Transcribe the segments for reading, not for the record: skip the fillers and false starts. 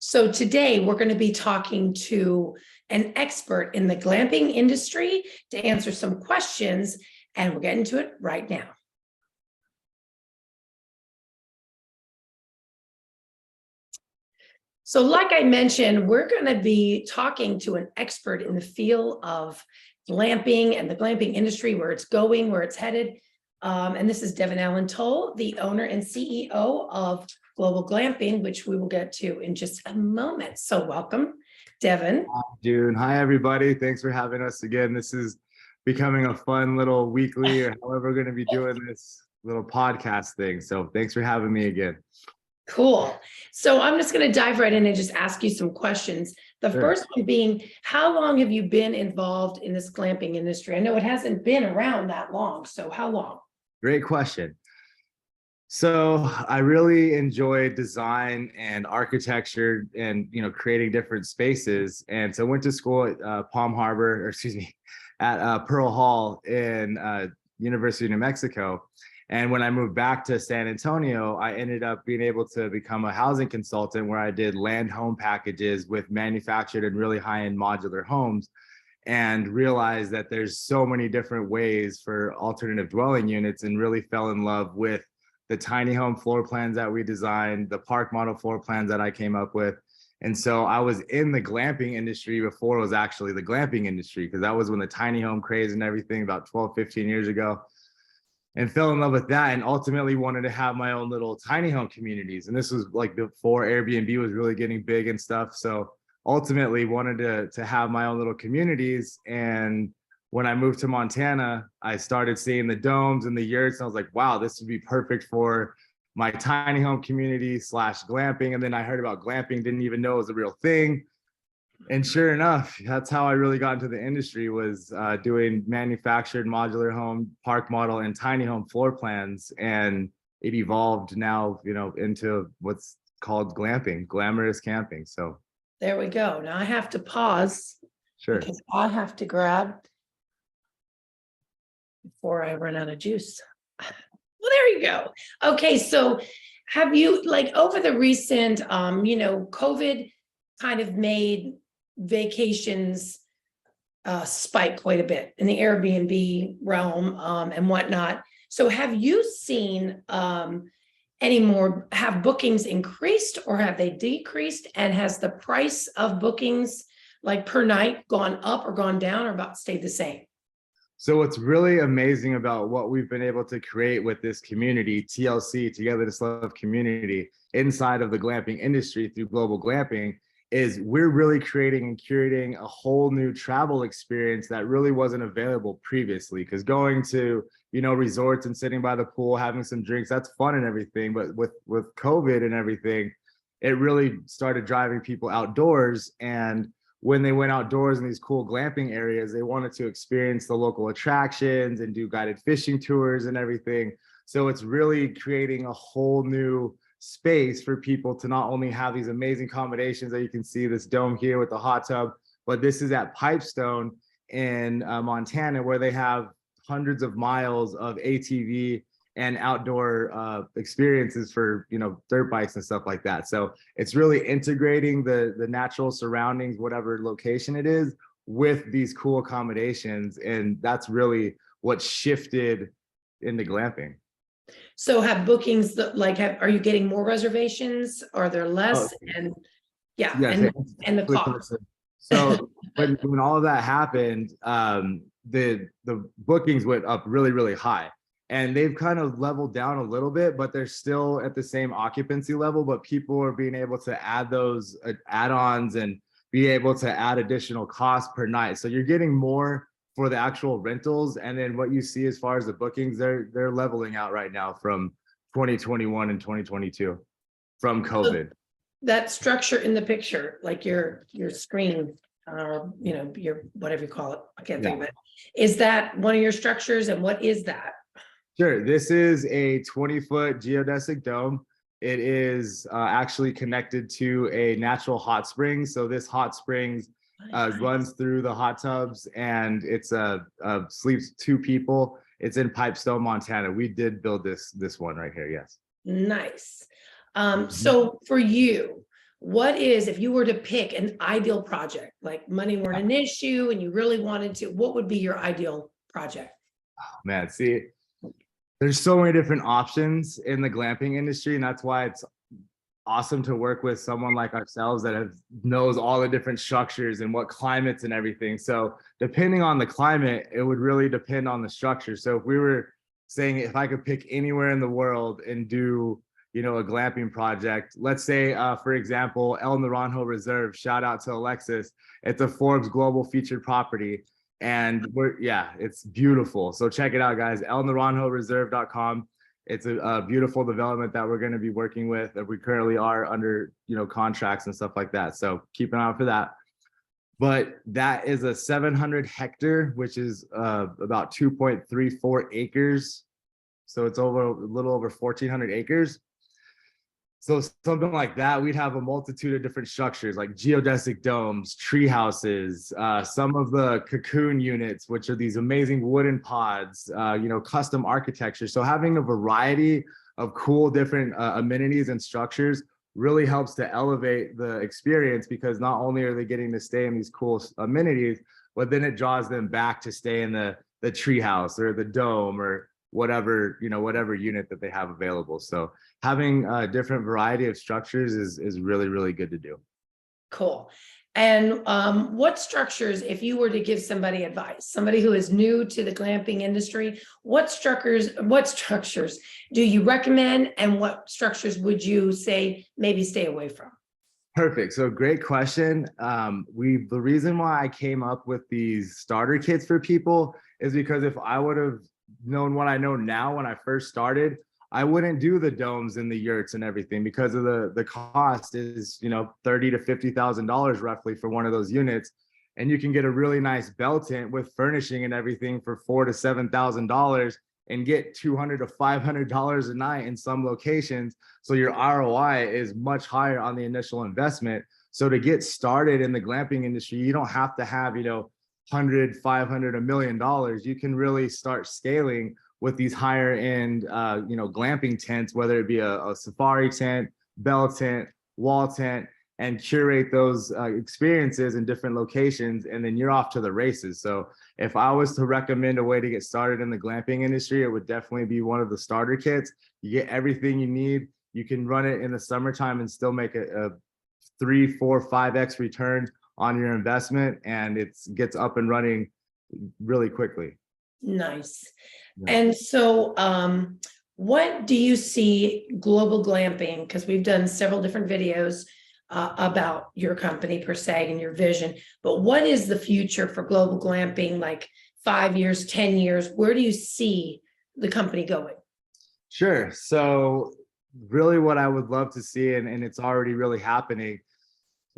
So today we're going to be talking to an expert in the glamping industry to answer some questions, and we're getting to it right now. So like I mentioned, we're going to be talking to an expert in the field of glamping and the glamping industry, where it's going, where it's headed. And this is Devin Allen Toll, the owner and CEO of Global Glamping, which we will get to in just a moment. So welcome, Devin. Hi, June. Hi, everybody. Thanks for having us again. This is becoming a fun little weekly, or however we're going to be doing this little podcast thing. So thanks for having me again. Cool. So I'm just going to dive right in and just ask you some questions. The first one being, how long have you been involved in this glamping industry? I know it hasn't been around that long. So how long? Great question. So I really enjoy design and architecture and, creating different spaces. And so I went to school at Palm Harbor, or excuse me, at Pearl Hall in University of New Mexico. And when I moved back to San Antonio, I ended up being able to become a housing consultant, where I did land home packages with manufactured and really high-end modular homes, and realized that there's so many different ways for alternative dwelling units, and really fell in love with the tiny home floor plans that we designed, the park model floor plans that I came up with. And so I was in the glamping industry before it was actually the glamping industry, because that was when the tiny home craze and everything, about 12, 15 years ago. And fell in love with that, and ultimately wanted to have my own little tiny home communities. And this was like before Airbnb was really getting big and stuff. So ultimately wanted to have my own little communities. And when I moved to Montana, I started seeing the domes and the yurts, and I was like, wow, this would be perfect for my tiny home community / glamping. And then I heard about glamping, didn't even know it was a real thing. And sure enough, that's how I really got into the industry, was doing manufactured modular home, park model, and tiny home floor plans. And it evolved now, into what's called glamping, glamorous camping. So there we go. Now I have to pause. Sure. Because I have to grab before I run out of juice. Well, there you go. Okay, so have you, over the recent, COVID kind of made vacations spike quite a bit in the Airbnb realm and whatnot. So have you seen any more, have bookings increased or have they decreased? And has the price of bookings per night gone up or gone down, or about stayed the same? So what's really amazing about what we've been able to create with this community, TLC, Together to Love Community, inside of the glamping industry through Global Glamping, is we're really creating and curating a whole new travel experience that really wasn't available previously. Because going to, resorts and sitting by the pool, having some drinks, that's fun and everything. But with COVID and everything, it really started driving people outdoors. And when they went outdoors in these cool glamping areas, they wanted to experience the local attractions and do guided fishing tours and everything. So it's really creating a whole new space for people to not only have these amazing accommodations that you can see, this dome here with the hot tub, but this is at Pipestone in Montana, where they have hundreds of miles of ATV and outdoor experiences for, dirt bikes and stuff like that. So it's really integrating the natural surroundings, whatever location it is, with these cool accommodations. And that's really what shifted into glamping. So have bookings are you getting more reservations? Are there less? And and the cost. So when all of that happened, the bookings went up really, really high. And they've kind of leveled down a little bit, but they're still at the same occupancy level. But people are being able to add those add-ons and be able to add additional costs per night. So you're getting more for the actual rentals. And then what you see as far as the bookings, they're leveling out right now from 2021 and 2022 from COVID. So that structure in the picture, like your screen, or your whatever you call it, I can't think of it. Is that one of your structures, and what is that? Sure. This is a 20-foot geodesic dome. It is actually connected to a natural hot spring. So this hot springs runs through the hot tubs, and it's sleeps 2 people. It's in Pipestone, Montana. We did build this one right here. Yes. Nice. So for you, what is, if you were to pick an ideal project, like money weren't an issue and you really wanted to, what would be your ideal project? Man, see, there's so many different options in the glamping industry, and that's why it's awesome to work with someone like ourselves that knows all the different structures and what climates and everything. So depending on the climate, it would really depend on the structure. So if we were saying, if I could pick anywhere in the world and do, you know, a glamping project, let's say, for example, El Naranjo Reserve, shout out to Alexis. It's a Forbes Global featured property. And yeah, it's beautiful. So check it out, guys, elnaranjoreserve.com. It's a beautiful development that we're going to be working with, that we currently are under, you know, contracts and stuff like that. So keep an eye out for that. But that is a 700 hectare, which is about 2.34 acres. So it's over a little over 1,400 acres. So something like that, we'd have a multitude of different structures like geodesic domes, tree houses, some of the cocoon units, which are these amazing wooden pods, you know, custom architecture. So having a variety of cool different amenities and structures really helps to elevate the experience, because not only are they getting to stay in these cool amenities, but then it draws them back to stay in the tree house or the dome or whatever, you know, whatever unit that they have available. So having a different variety of structures is really, really good to do. Cool. And what structures, if you were to give somebody advice, somebody who is new to the glamping industry, what structures do you recommend, and what structures would you say maybe stay away from? Perfect. So great question. The reason why I came up with these starter kits for people is because if I would have known what I know now when I first started, I wouldn't do the domes and the yurts and everything, because of the cost is, you know, $30,000 to $50,000 roughly for one of those units. And you can get a really nice bell tent with furnishing and everything for $4,000 to $7,000 and get $200 to $500 a night in some locations. So your ROI is much higher on the initial investment. So to get started in the glamping industry, you don't have to have, you know, 100, 500, $1 million. You can really start scaling with these higher end, you know, glamping tents, whether it be a safari tent, bell tent, wall tent, and curate those experiences in different locations. And then you're off to the races. So if I was to recommend a way to get started in the glamping industry, it would definitely be one of the starter kits. You get everything you need. You can run it in the summertime and still make a 3, 4, 5x return on your investment, and it gets up and running really quickly. Nice. Yeah. And so what do you see global glamping, because we've done several different videos about your company per se and your vision, but what is the future for global glamping, like 5 years, 10 years? Where do you see the company going? Sure. So really what I would love to see, and it's already really happening,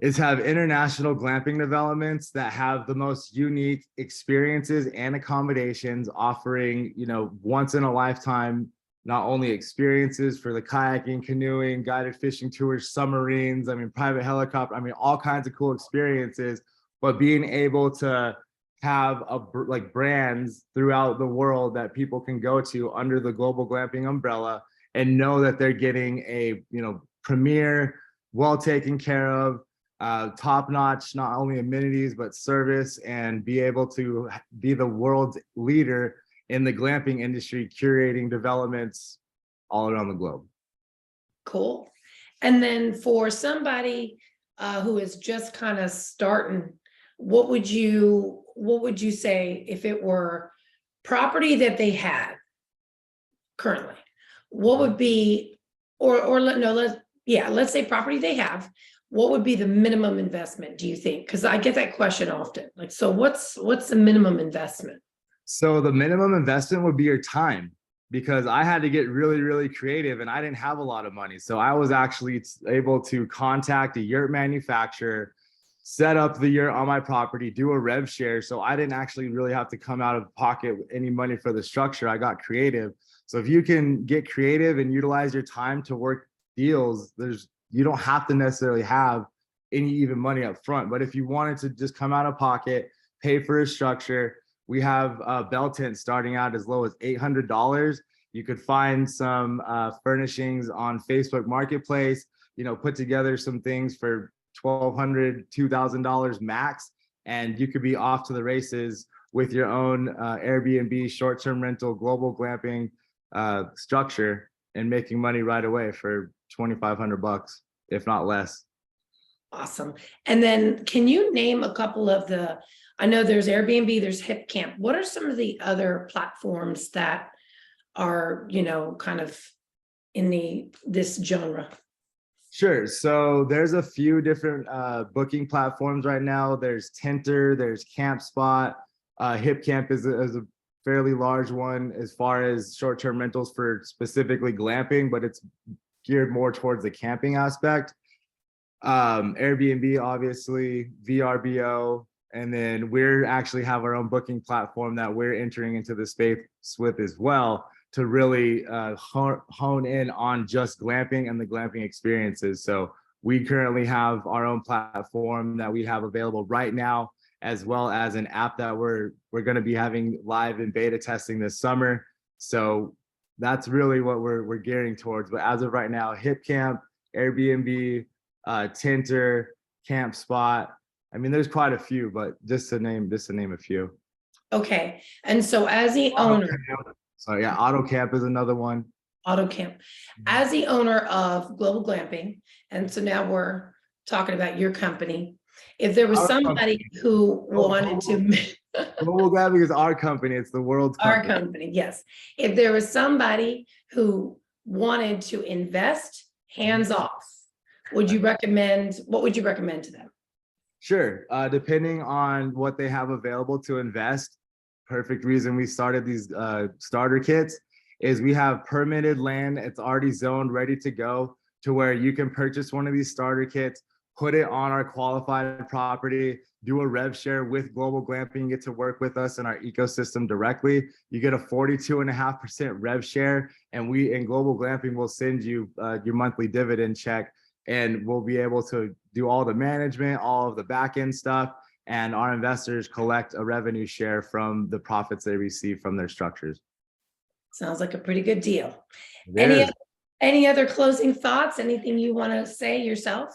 is have international glamping developments that have the most unique experiences and accommodations, offering, you know, once in a lifetime, not only experiences for the kayaking, canoeing, guided fishing tours, submarines, I mean, private helicopter, I mean, all kinds of cool experiences, but being able to have like brands throughout the world that people can go to under the global glamping umbrella and know that they're getting a, you know, premier, well taken care of, top-notch, not only amenities but service, and be able to be the world's leader in the glamping industry, curating developments all around the globe. Cool. And then for somebody who is just kind of starting, what would you say if it were property that they had currently? What would be, let's say property they have. What would be the minimum investment, do you think? Because I get that question often. Like, so what's the minimum investment? So the minimum investment would be your time, because I had to get really, really creative and I didn't have a lot of money. So I was actually able to contact a yurt manufacturer, set up the yurt on my property, do a rev share. So I didn't actually really have to come out of pocket any money for the structure. I got creative. So if you can get creative and utilize your time to work deals, you don't have to necessarily have any even money up front. But if you wanted to just come out of pocket, pay for a structure, we have bell tents starting out as low as $800. You could find some furnishings on Facebook Marketplace. put together some things for $1,200, $2,000 max, and you could be off to the races with your own Airbnb short-term rental global glamping structure and making money right away for $2,500, if not less. Awesome. And then can you name a couple of I know there's Airbnb, there's HipCamp. What are some of the other platforms that are, kind of in this genre? Sure. So there's a few different booking platforms right now. There's Tenter, there's CampSpot. HipCamp is a fairly large one as far as short-term rentals for specifically glamping, but it's geared more towards the camping aspect. Airbnb, obviously, VRBO, and then we're actually have our own booking platform that we're entering into the space with as well, to really hone in on just glamping and the glamping experiences. So we currently have our own platform that we have available right now, as well as an app that we're going to be having live in beta testing this summer. So that's really what we're gearing towards. But as of right now, HipCamp, Airbnb, Tenter, CampSpot. I mean, there's quite a few, but just to name a few. Okay. And so as the owner, so yeah, AutoCamp is another one. AutoCamp, as the owner of Global Glamping, and so now we're talking about your company. If there was somebody who wanted to Global Glamping is our company. It's the world's company. Our company, yes. If there was somebody who wanted to invest hands off, what would you recommend to them? Sure. Depending on what they have available to invest, perfect reason we started these starter kits is we have permitted land. It's already zoned, ready to go, to where you can purchase one of these starter kits, put it on our qualified property, do a rev share with Global Glamping, get to work with us in our ecosystem directly. You get a 42.5% rev share, and we in Global Glamping will send you your monthly dividend check, and we'll be able to do all the management, all of the back end stuff, and our investors collect a revenue share from the profits they receive from their structures. Sounds like a pretty good deal. Any other closing thoughts? Anything you want to say yourself?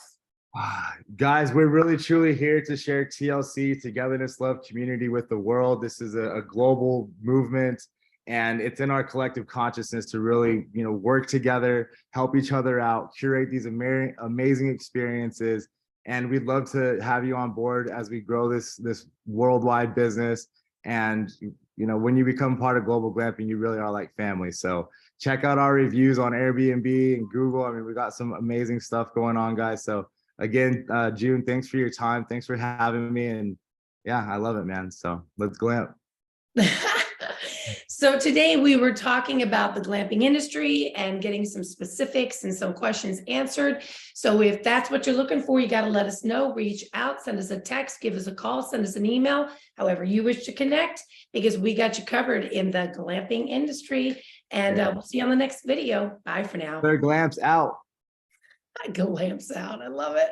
Guys, we're really truly here to share TLC, togetherness, love, community with the world. This is a global movement, and it's in our collective consciousness to really, work together, help each other out, curate these amazing experiences. And we'd love to have you on board as we grow this worldwide business. And when you become part of Global Glamping, you really are like family. So check out our reviews on Airbnb and Google. I mean, we got some amazing stuff going on, guys. So again, June, thanks for your time. Thanks for having me. And yeah, I love it, man. So let's glamp. So today we were talking about the glamping industry and getting some specifics and some questions answered. So if that's what you're looking for, you got to let us know, reach out, send us a text, give us a call, send us an email, however you wish to connect, because we got you covered in the glamping industry. And we'll see you on the next video. Bye for now. Their glamps out. Glamps out. I love it.